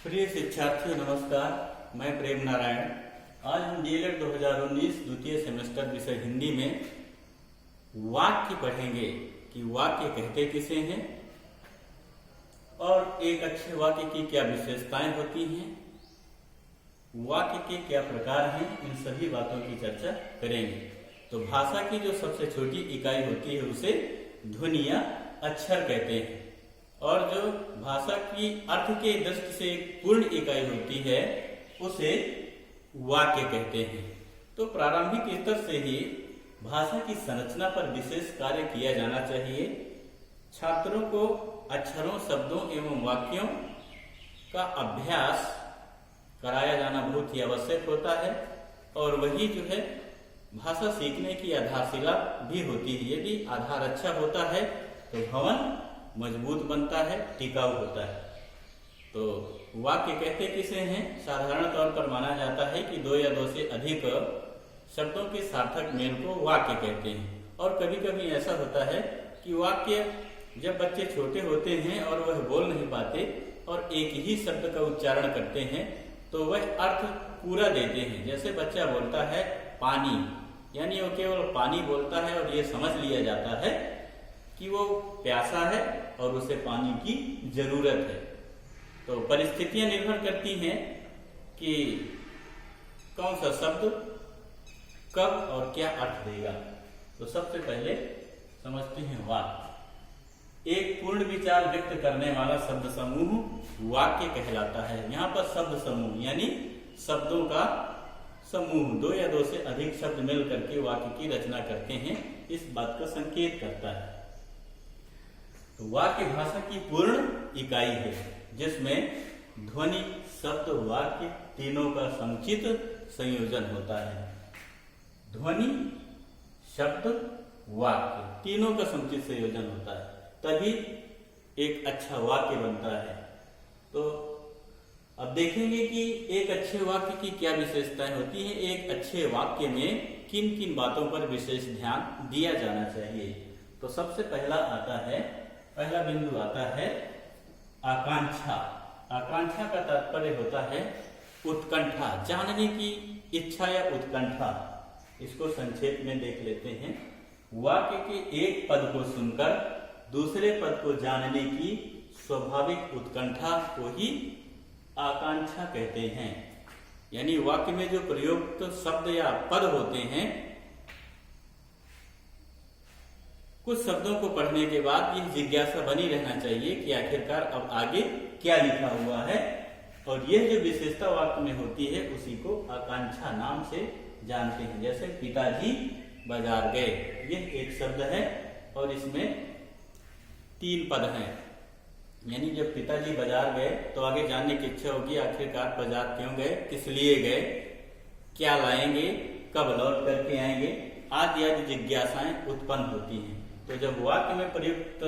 प्रिय शिक्षार्थियों नमस्कार, मैं प्रेम नारायण। आज हम डीएलएड 2019 द्वितीय सेमेस्टर विषय हिंदी में वाक्य पढ़ेंगे कि वाक्य कहते किसे हैं और एक अच्छे वाक्य की क्या विशेषताएं होती हैं, वाक्य के क्या प्रकार हैं, इन सभी बातों की चर्चा करेंगे। तो भाषा की जो सबसे छोटी इकाई होती है उसे ध्वनि या अक्षर कहते हैं और जो भाषा की अर्थ के दृष्टि से एक पूर्ण इकाई होती है उसे वाक्य कहते हैं। तो प्रारंभिक स्तर से ही भाषा की संरचना पर विशेष कार्य किया जाना चाहिए। छात्रों को अक्षरों, शब्दों एवं वाक्यों का अभ्यास कराया जाना बहुत ही आवश्यक होता है और वही जो है भाषा सीखने की आधारशिला भी होती है। यदि आधार अच्छा होता है तो भवन मजबूत बनता है, टिकाऊ होता है। तो वाक्य कहते किसे हैं? साधारण तौर पर माना जाता है कि दो या दो से अधिक शब्दों के सार्थक मेल को वाक्य कहते हैं। और कभी कभी ऐसा होता है कि वाक्य जब बच्चे छोटे होते हैं और वह बोल नहीं पाते और एक ही शब्द का उच्चारण करते हैं तो वह अर्थ पूरा देते हैं। जैसे बच्चा बोलता है पानी, यानी वो केवल पानी बोलता है और ये समझ लिया जाता है कि वो प्यासा है और उसे पानी की जरूरत है। तो परिस्थितियां निर्भर करती हैं कि कौन सा शब्द कब और क्या अर्थ देगा। तो सबसे पहले समझते हैं वाक्य। एक पूर्ण विचार व्यक्त करने वाला शब्द समूह वाक्य कहलाता है। यहाँ पर शब्द समूह यानी शब्दों का समूह, दो या दो से अधिक शब्द मिल करके वाक्य की रचना करते हैं, इस बात का संकेत करता है। तो वाक्य भाषा की पूर्ण इकाई है जिसमें ध्वनि, शब्द, वाक्य तीनों का समुचित संयोजन होता है। ध्वनि, शब्द, वाक्य तीनों का समुचित संयोजन होता है, तभी एक अच्छा वाक्य बनता है। तो अब देखेंगे कि एक अच्छे वाक्य की क्या विशेषताएं होती हैं, एक अच्छे वाक्य में किन किन बातों पर विशेष ध्यान दिया जाना चाहिए। तो सबसे पहला बिंदु आता है आकांक्षा। आकांक्षा का तात्पर्य होता है उत्कंठा, जानने की इच्छा या उत्कंठा। इसको संक्षेप में देख लेते हैं। वाक्य के एक पद को सुनकर दूसरे पद को जानने की स्वाभाविक उत्कंठा को ही आकांक्षा कहते हैं। यानी वाक्य में जो प्रयुक्त शब्द या पद होते हैं, कुछ शब्दों को पढ़ने के बाद यह जिज्ञासा बनी रहना चाहिए कि आखिरकार अब आगे क्या लिखा हुआ है, और यह जो विशेषता वाक्य में होती है उसी को आकांक्षा नाम से जानते हैं। जैसे पिताजी बाजार गए, यह एक शब्द है और इसमें 3 पद हैं। यानी जब पिताजी बाजार गए तो आगे जानने की इच्छा होगी आखिरकार बाजार क्यों गए, किस लिए गए, क्या लाएंगे, कब लौट करके आएंगे, आदि आदि जिज्ञासाएं उत्पन्न होती हैं। तो जब वाक्य में प्रयुक्त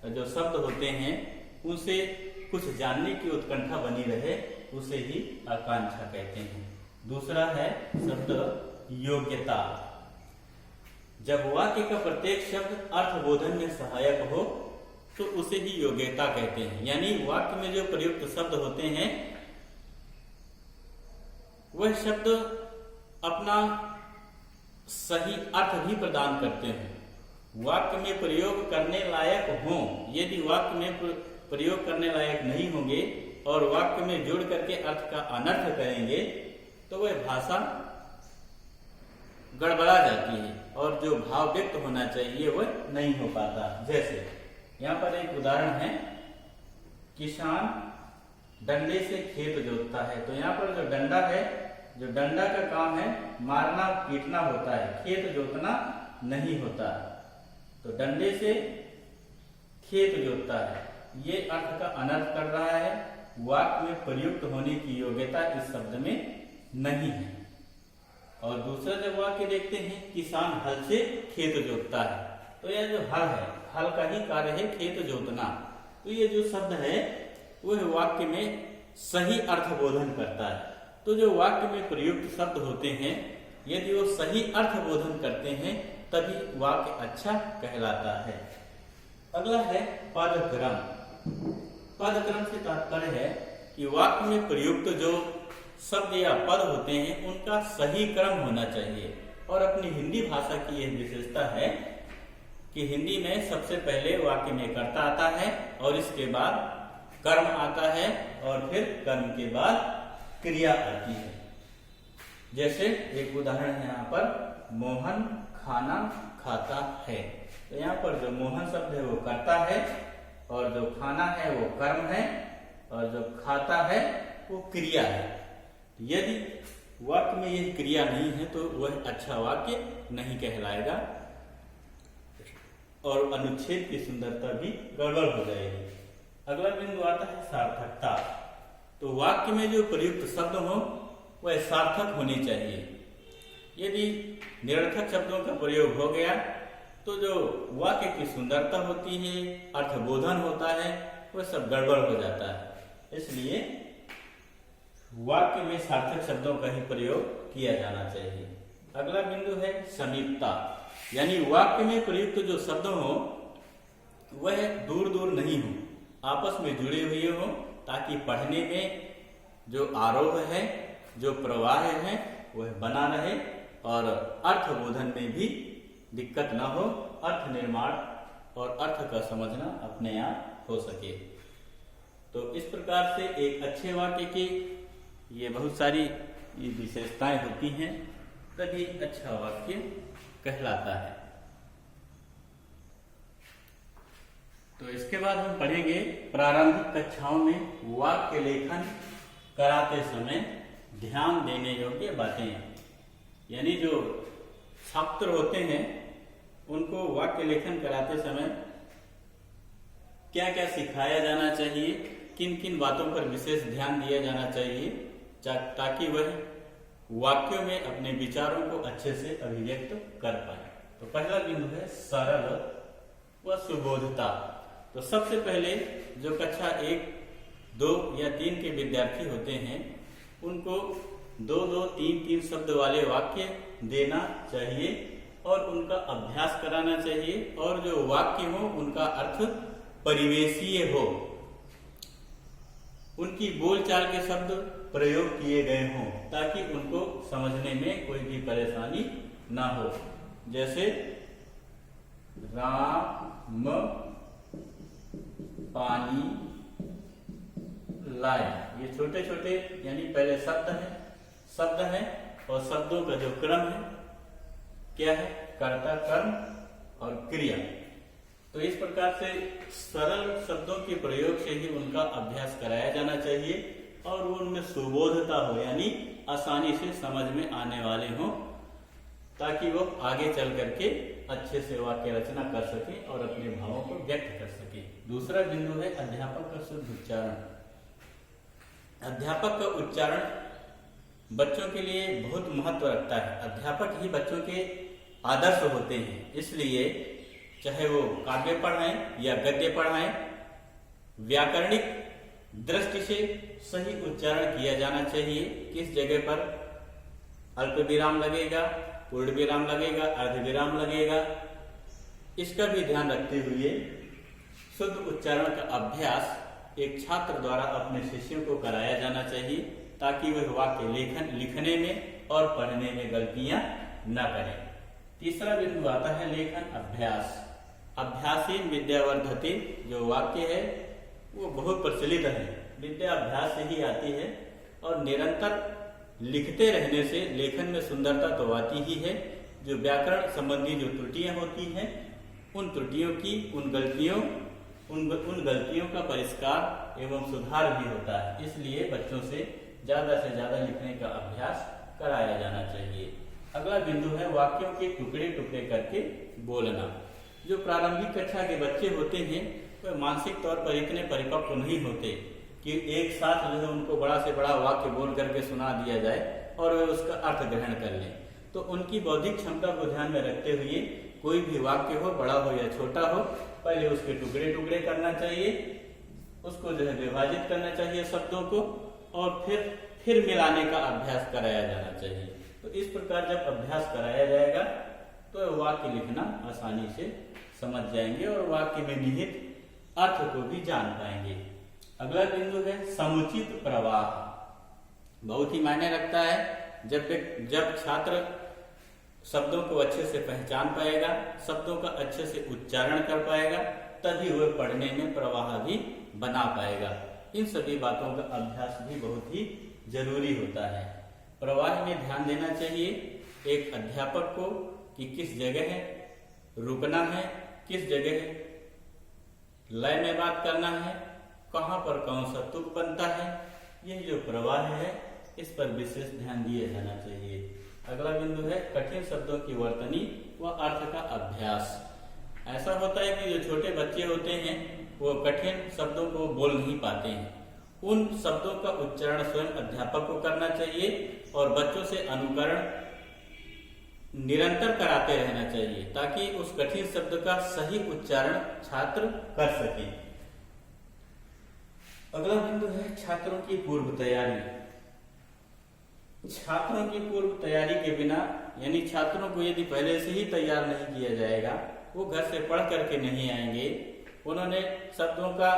जो शब्द होते हैं उनसे कुछ जानने की उत्कंठा बनी रहे, उसे ही आकांक्षा कहते हैं। दूसरा है शब्द योग्यता। जब वाक्य का प्रत्येक शब्द अर्थबोधन में सहायक हो तो उसे ही योग्यता कहते हैं। यानी वाक्य में जो प्रयुक्त शब्द होते हैं वह शब्द अपना सही अर्थ भी प्रदान करते हैं, वाक्य में प्रयोग करने लायक हों। यदि वाक्य में प्रयोग करने लायक नहीं होंगे और वाक्य में जोड़ करके अर्थ का अनर्थ करेंगे तो वह भाषा गड़बड़ा जाती है और जो भाव व्यक्त होना चाहिए वह नहीं हो पाता। जैसे यहाँ पर एक उदाहरण है, किसान डंडे से खेत जोतता है। तो यहाँ पर जो डंडा है, जो डंडा का काम है मारना पीटना होता है, खेत जोतना नहीं होता। तो डंडे से खेत जोतता है, ये अर्थ का अनर्थ कर रहा है। वाक्य में प्रयुक्त होने की योग्यता इस शब्द में नहीं है। और दूसरा जब वाक्य देखते हैं, किसान हल से खेत जोतता है, तो यह जो हल है, हल का ही कार्य है खेत जोतना। तो ये जो शब्द है वह वाक्य में सही अर्थ बोधन करता है। तो जो वाक्य में प्रयुक्त शब्द होते हैं यदि वो सही अर्थ बोधन करते हैं तभी वाक्य अच्छा कहलाता है। अगला है पदक्रम। पदक्रम से तात्पर्य है कि वाक्य में प्रयुक्त जो शब्द या पद होते हैं उनका सही क्रम होना चाहिए। और अपनी हिंदी भाषा की यह विशेषता है कि हिंदी में सबसे पहले वाक्य में कर्ता आता है और इसके बाद कर्म आता है और फिर कर्म के बाद क्रिया आती है। जैसे एक उदाहरण है यहाँ पर, मोहन खाना खाता है। तो यहाँ पर जो मोहन शब्द है वो कर्ता है और जो खाना है वो कर्म है और जो खाता है वो क्रिया है। यदि वाक्य में यह क्रिया नहीं है तो वह अच्छा वाक्य नहीं कहलाएगा और अनुच्छेद की सुंदरता भी गड़बड़ हो जाएगी। अगला बिंदु आता है सार्थकता। तो वाक्य में जो प्रयुक्त शब्द हो वह सार्थक होने चाहिए। यदि निरर्थक शब्दों का प्रयोग हो गया तो जो वाक्य की सुंदरता होती है, अर्थबोधन होता है, वह सब गड़बड़ हो जाता है। इसलिए वाक्य में सार्थक शब्दों का ही प्रयोग किया जाना चाहिए। अगला बिंदु है समीपता, यानी वाक्य में प्रयुक्त जो शब्द हो वह दूर दूर नहीं हो, आपस में जुड़े हुए हो, ताकि पढ़ने में जो आरोह है, जो प्रवाह है, वह बना रहे और अर्थबोधन में भी दिक्कत ना हो, अर्थ निर्माण और अर्थ का समझना अपने आप हो सके। तो इस प्रकार से एक अच्छे वाक्य की ये बहुत सारी विशेषताएं होती हैं, तभी अच्छा वाक्य कहलाता है। तो इसके बाद हम पढ़ेंगे प्रारंभिक कक्षाओं में वाक्य लेखन कराते समय ध्यान देने योग्य बातें। यानी जो छात्र होते हैं उनको वाक्य लेखन कराते समय क्या क्या सिखाया जाना चाहिए, किन किन बातों पर विशेष ध्यान दिया जाना चाहिए, ताकि वह वाक्यों में अपने विचारों को अच्छे से अभिव्यक्त कर पाए। तो पहला बिंदु है सरल व सुबोधता। तो सबसे पहले जो कक्षा 1, 2 या 3 के विद्यार्थी होते हैं उनको 2-2, 3-3 शब्द वाले वाक्य देना चाहिए और उनका अभ्यास कराना चाहिए, और जो वाक्य हो उनका अर्थ परिवेशीय हो, उनकी बोलचाल के शब्द प्रयोग किए गए हों, ताकि उनको समझने में कोई भी परेशानी ना हो। जैसे राम पानी लाए, ये छोटे छोटे यानी पहले शब्द है और शब्दों का जो क्रम है क्या है, कर्ता, कर्म और क्रिया। तो इस प्रकार से सरल शब्दों के प्रयोग से ही उनका अभ्यास कराया जाना चाहिए और वो उनमें सुबोधता हो, यानी आसानी से समझ में आने वाले हों, ताकि वो आगे चल करके अच्छे से वाक्य रचना कर सके और अपने भावों को व्यक्त कर सके। दूसरा बिंदु है अध्यापक का शुद्ध उच्चारण। अध्यापक का उच्चारण बच्चों के लिए बहुत महत्व रखता है। अध्यापक ही बच्चों के आदर्श होते हैं, इसलिए चाहे वो काव्य पढ़ाएं या गद्य पढ़ाएं, व्याकरणिक दृष्टि से सही उच्चारण किया जाना चाहिए। किस जगह पर अल्प विराम लगेगा, पूर्ण विराम लगेगा, अर्ध विराम लगेगा, इसका भी ध्यान रखते हुए शुद्ध उच्चारण का अभ्यास एक छात्र द्वारा अपने शिष्यों को कराया जाना चाहिए, ताकि वह वाक्य लिखने में और पढ़ने में गलतियां न करें। तीसरा बिंदु आता है लेखन अभ्यास। अभ्यासीन विद्या वर्धते जो वाक्य है वो बहुत प्रचलित है, विद्या अभ्यास से ही आती है और निरंतर लिखते रहने से लेखन में सुंदरता तो आती ही है। जो व्याकरण संबंधी जो त्रुटियां होती हैं उन त्रुटियों की, उन गलतियों का परिष्कार एवं सुधार भी होता है। इसलिए बच्चों से ज्यादा लिखने का अभ्यास कराया जाना चाहिए। अगला बिंदु है वाक्यों के टुकड़े टुकड़े करके बोलना। जो प्रारंभिक कक्षा के बच्चे होते हैं वह मानसिक तौर पर इतने परिपक्व नहीं होते कि एक साथ जो है उनको बड़ा से बड़ा वाक्य बोल करके सुना दिया जाए और वे उसका अर्थ ग्रहण कर लें। तो उनकी बौद्धिक क्षमता को ध्यान में रखते हुए कोई भी वाक्य हो, बड़ा हो या छोटा हो, पहले उसके टुकड़े टुकड़े करना चाहिए, उसको जो है विभाजित करना चाहिए शब्दों को, और फिर मिलाने का अभ्यास कराया जाना चाहिए। तो इस प्रकार जब अभ्यास कराया जाएगा तो वाक्य लिखना आसानी से समझ जाएंगे और वाक्य में निहित अर्थ को भी जान पाएंगे। अगला बिंदु है समुचित प्रवाह। बहुत ही मायने रखता है। जब छात्र शब्दों को अच्छे से पहचान पाएगा, शब्दों का अच्छे से उच्चारण कर पाएगा, तभी वह पढ़ने में प्रवाह भी बना पाएगा। इन सभी बातों का अभ्यास भी बहुत ही जरूरी होता है। प्रवाह में ध्यान देना चाहिए एक अध्यापक को कि किस जगह रुकना है, किस जगह लय में बात करना है, कहाँ पर कौन सा तुक बनता है। यह जो प्रवाह है इस पर विशेष ध्यान दिया जाना चाहिए। अगला बिंदु है कठिन शब्दों की वर्तनी व अर्थ का अभ्यास। ऐसा होता है कि जो छोटे बच्चे होते हैं वो कठिन शब्दों को बोल नहीं पाते हैं। उन शब्दों का उच्चारण स्वयं अध्यापक को करना चाहिए और बच्चों से अनुकरण निरंतर कराते रहना चाहिए ताकि उस कठिन शब्द का सही उच्चारण छात्र कर सके। अगला बिंदु है छात्रों की पूर्व तैयारी। छात्रों की पूर्व तैयारी के बिना, यानी छात्रों को यदि पहले से ही तैयार नहीं किया जाएगा, वो घर से पढ़ करके नहीं आएंगे, उन्होंने शब्दों का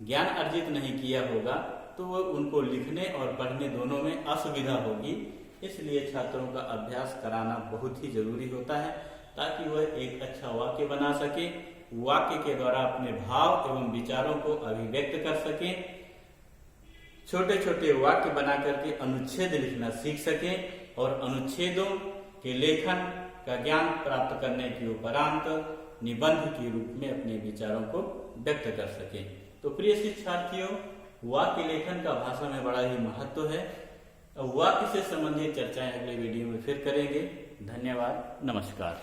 ज्ञान अर्जित नहीं किया होगा, तो वो उनको लिखने और पढ़ने दोनों में असुविधा होगी। इसलिए छात्रों का अभ्यास कराना बहुत ही जरूरी होता है ताकि वह एक अच्छा वाक्य बना सके, वाक्य के द्वारा अपने भाव एवं विचारों को अभिव्यक्त कर सके, छोटे छोटे वाक्य बना करके अनुच्छेद लिखना सीख सके और अनुच्छेदों के लेखन का ज्ञान प्राप्त करने के उपरांत निबंध के रूप में अपने विचारों को व्यक्त कर सके। तो प्रिय शिक्षार्थियों, वाक्य लेखन का भाषा में बड़ा ही महत्व है। वाक्य से संबंधित चर्चाएं अगले वीडियो में फिर करेंगे। धन्यवाद, नमस्कार।